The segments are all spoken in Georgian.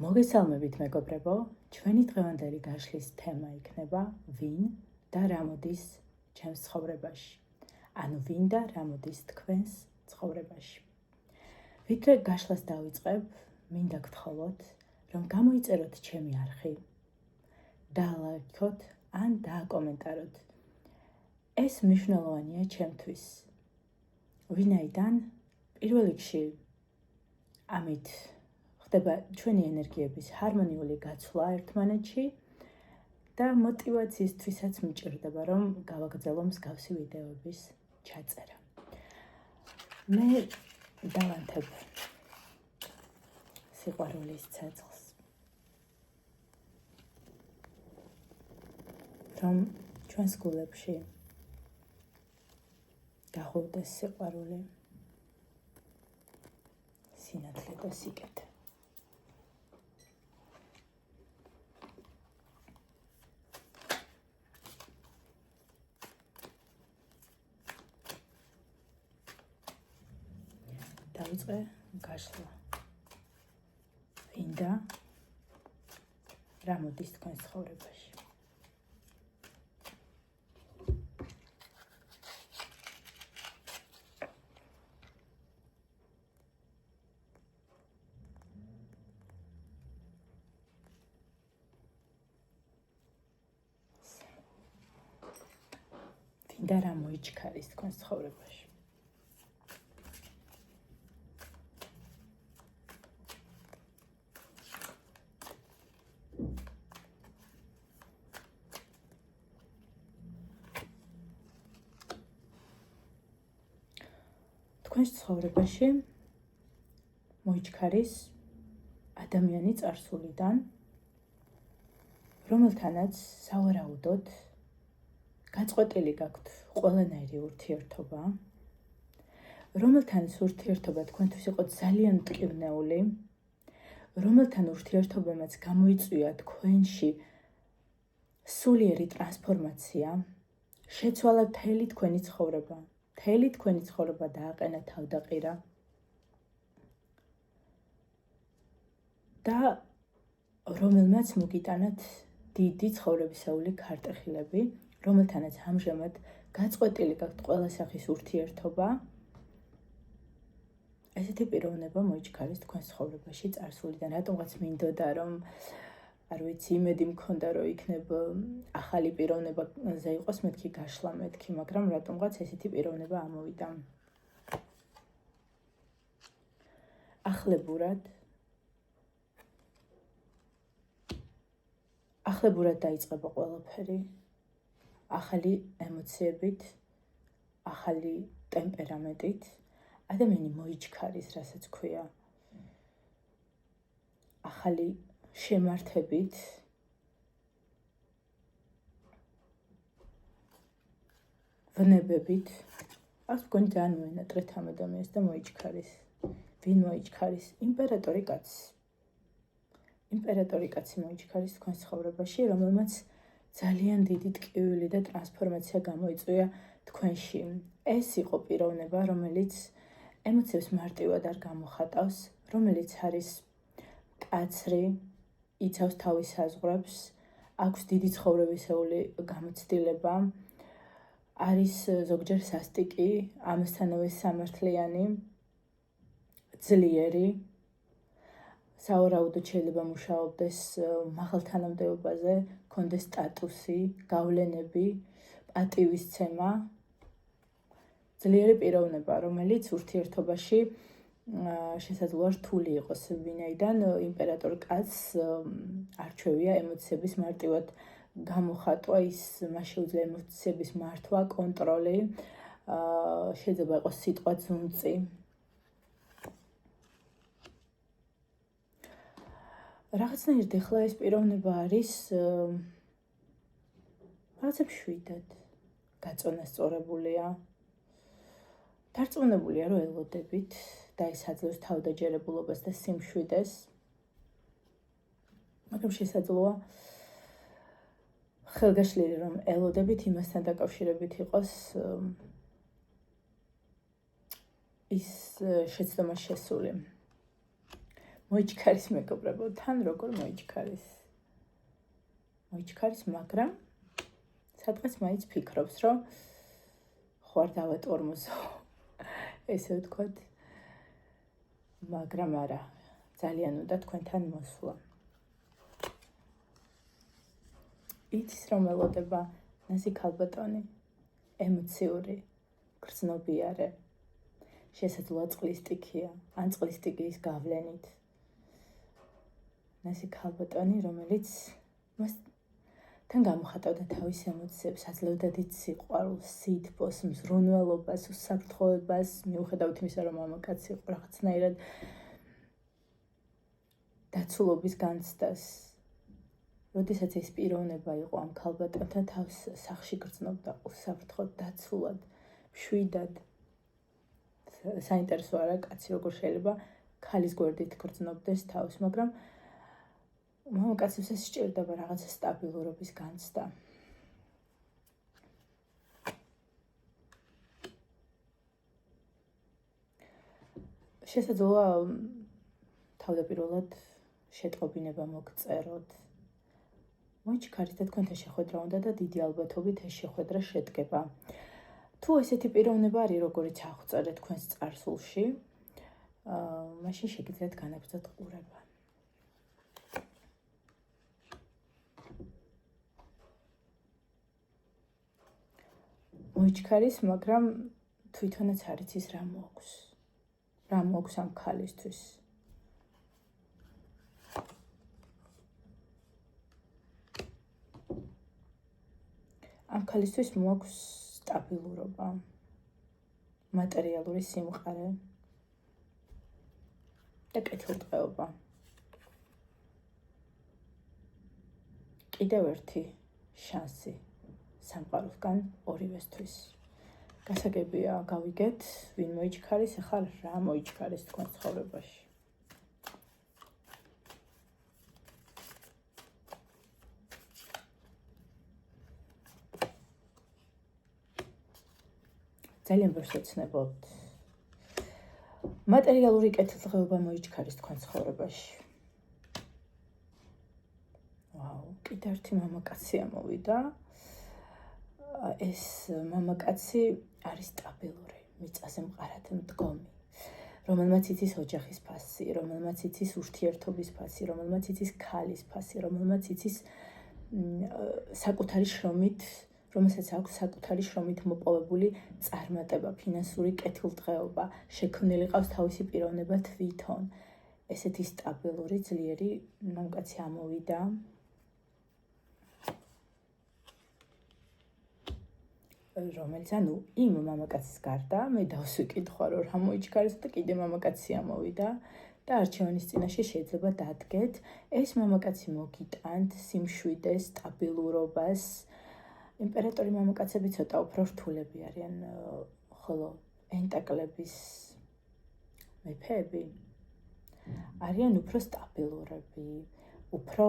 მოგესალმებით მეგობრებო, ჩვენი დღევანდელი გაშლის თემა იქნება ვინ და რა მოდის ჩემს ცხოვრებაში. ანუ ვინ და რა მოდის თქვენს ცხოვრებაში. ვიდრე გაშლას დავიწყებ, მინდა გთხოვოთ, რომ გამოიწეროთ ჩემი არხი, დაალაიქოთ ან დააკომენტაროთ. ეს მნიშვნელოვანია ჩემთვის. ვინაიდან პირველ რიგში ამით ხდება ჩვენი ენერგიების ჰარმონიული გაცვლა ერთმანეთში და მოტივაციისთვისაც მიჭირდება, რომ გავაგრძელო მსგავსი ვიდეოების ჩაწერა. მე დავანთებ სიყვარულის ცეცხლს, რომ ჩვენს გულებში გახვევდეს სიყვარული, სინათლე და სიკეთე. დავიწყე გაშლა. ვინ და რა მოდის თქვენს ცხოვრებაში. ვინ და რა მოიჩქარის თქვენს ცხოვრებაში. თქვენს ცხოვრებაში მოიჩქარის ადამიანი წარსულიდან, რომელთანაც სავარაუდოდ გაწყვეტილი გაქვთ ყველანაირი ურთიერთობა, რომელთან ურთიერთობა თქვენთვის იყო ძალიან მტკივნეული, რომელთან ურთიერთობამაც გამოიწვია თქვენში სულიერი ტრანსფორმაცია, შეცვალა მთელი თქვენი ცხოვრება. მთელი თქვენი ცხოვრება დააყენა თავდაყირა და რომელმაც მოგიტანათ დიდი ცხოვრებისეული ქარტეხილები, რომელთანაც ამჟამად გაწყვეტილი გაქვთ ყველა სახის ურთიერთობა. ესეთი პიროვნება მოიჩქარის თქვენს ცხოვრებაში წარსულიდან. რატომღაც მინდოდა, რომ არ ვიცი, იმედი მქონდა, რომ იქნებ ახალი პიროვნებაზე იყოს მეთქი გაშლა მეთქი, მაგრამ რატომღაც ესეთი პიროვნება ამოვიდა. ახლებურად დაიწყება ყველაფერი, ახალი ემოციებით, ახალი ტემპერამენტით, ადამიანი მოიჩქარის, რასაც ქვია, ახალი შემართებით, ვნებებით. აქ მგონი ძალიან მოენატრეთ ამ ადამიანს და მოიჩქარის. ვინ მოიჩქარის? იმპერატორი კაცი. იმპერატორი კაცი მოიჩქარის თქვენს ცხოვრებაში, რომელმაც ძალიან დიდი ტკივილი და ტრანსფორმაცია გამოიწვია თქვენში. ეს იყო პიროვნება, რომელიც ემოციებს მარტივად არ გამოხატავს, რომელიც არის კაცრი, იცავს თავის საზღვრებს, აქვს დიდი ცხოვრებისეული გამოცდილება, არის ზოგჯერ სასტიკი, ამასთანავე სამართლიანი, ძლიერი, სავარაუდოდ შეიძლება მუშაობდეს მაღალ თანამდებობაზე, ჰქონდეს სტატუსი, გავლენები, პატივისცემა. ძლიერი პიროვნება, რომელიც ურთიერთობაში შესაძლოა რთული იყოს, ვინაიდან იმპერატორ კაცს არ ჩვევია ემოციების მარტივად გამოხატვა, მას შეუძლია ემოციების მართვა, კონტროლი, შეიძლება იყოს სიტყვა ძუნწი. რაღაცნაირად ახლა ეს პიროვნება არის რაღაცა მშვიდად გაწონასწორებულია. დარწმუნებულია, რომ ელოდებით და ეს აძლევს თავდაჯერებულობას და სიმშვიდეს. მაგრამ შესაძლოა ხელგაშლილი, რომ ელოდებით იმასთან დაკავშირებით იყოს ის შეცდომა შესული. მოიჩქარის მეგობრებო, თან როგორ მოიჩქარის? მოიჩქარის, მაგრამ სადღაც მაინც ფიქრობს, რომ ხوار დავატორმოზო, ესე ვთქვათ, მაგრამ არა, ძალიან უნდა თქვენთან მოსვლა. იცის რომ ელოდება ნაზი ქალბატონი, ემოციური, გრძნობიარე, შესაძლოა წყლის ტიქია, ან წყლის ტიქის გავლენით. ნაზი ქალბატონი, რომელიც თან გამოხატავდა თავის ემოციებს, აძლევდა დიდ სიყვარულს, სითბოს, მზრუნველობას, უსაფრთხოებას, მიუხედავად იმისა, რომ მამაკაცი იყო რაღაცნაირად დაცულობის განცდას. როდესაც ეს პიროვნება იყო ამ ქალბატონთან, თავს სახლში გრძნობდა უსაფრთხოდ, დაცულად, მშვიდად. საინტერესო არა, კაცი როგორ შეიძლება ქალის გვერდით გრძნობდეს თავს, მაგრამ მამაკაცებს ეს სჭირდება რაღაცა სტაბილურობის განცდა. შესაძლოა თავდაპირველად შეტყობინება მოგწეროთ. მოიჩქარით და თქვენთან შეხვედრა უნდა და დიდი ალბათობით ეს შეხვედრა შედგება. თუ ესეთი პიროვნება არის, როგორიც აღწერეთ თქვენს წარსულში, მაშინ შეგიძლიათ განაგრძოთ ყურება. მოიჩქარის, მაგრამ თვითონაც არ იცის რა მოაქვს. რა მოაქვს ამ ქალისთვის. ამ ქალისთვის მოაქვს სტაბილურობა, მატერიალური სიმყარე და კეთილდღეობა. კიდევ ერთი შანსი სამყაროსგან ორივესთვის. გასაგებია გავიგეთ, ვინ მოიჩქარის, ახლა რა მოიჩქარის თქვენ ცხოვრებაში. ძალიან ბევრს ოცნებობთ. მატერიალური კეთილდღეობა მოიჩქარის თქვენ ცხოვრებაში. ვაუ, კიდევ ერთი მამაკაცი ამოვიდა. ეს მამაკაცი არის სტაბილური, მიწაზე მყარად მდგომი, რომელმაც იცის ოჯახის ფასი, რომელმაც იცის ურთიერთობის ფასი, რომელმაც იცის ქალის ფასი, რომელმაც იცის საკუთარი შრომით, რომელსაც აქვს საკუთარი შრომით მოპოვებული წარმატება, ფინანსური კეთილდღეობა, შექმნილი ყავს თავისი პიროვნება თვითონ. ესეთი სტაბილური, ძლიერი მამაკაცი ამოვიდა. რომელიც, ანუ იმ მამაკაცის გარდა, მე დავსვიკითხვა, რომ რა მოიჩქარის და კიდე მამაკაცი ამოვიდა და არჩევანის წინაშე შეიძლება დადგეთ, ეს მამაკაცი მოგიტანთ სიმშვიდეს, სტაბილურობას. იმპერატორი მამაკაცები ცოტა უფრო რთულები არიან, ხოლო პენტაკლების მეფეები არიან უფრო სტაბილურები, უფრო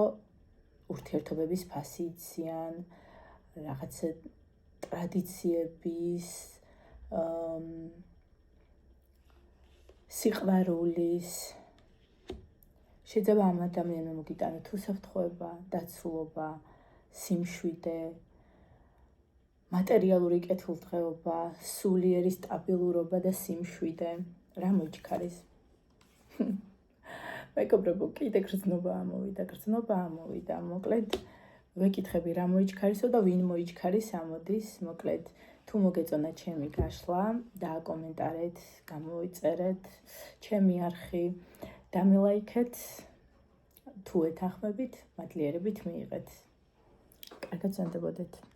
ურთიერთობების ფასი იციან, რაღაცა ტრადიციების, სიყვარულის. შეიძლება ამ ადამიანმა მოგიტანოთ უსაფრთხოება, დაცულობა, სიმშვიდე, მატერიალური კეთილდღეობა, სულიერი სტაბილურობა და სიმშვიდე. რა მოიჩქარის? მეგობრებო, კიდე გრძნობა ამოვიდა. მოკლედ, ვეკითხები რა მოიჩქარისო და ვინ მოიჩქარის ამოდის. მოკლედ, თუ მოგეწონა ჩემი გაშლა, დააკომენტარეთ, გამოიწერეთ ჩემი არხი, დამილაიქეთ, თუ ეთანხმებით, მადლიერებით მიიღეთ. კარგად ზანდებოდეთ.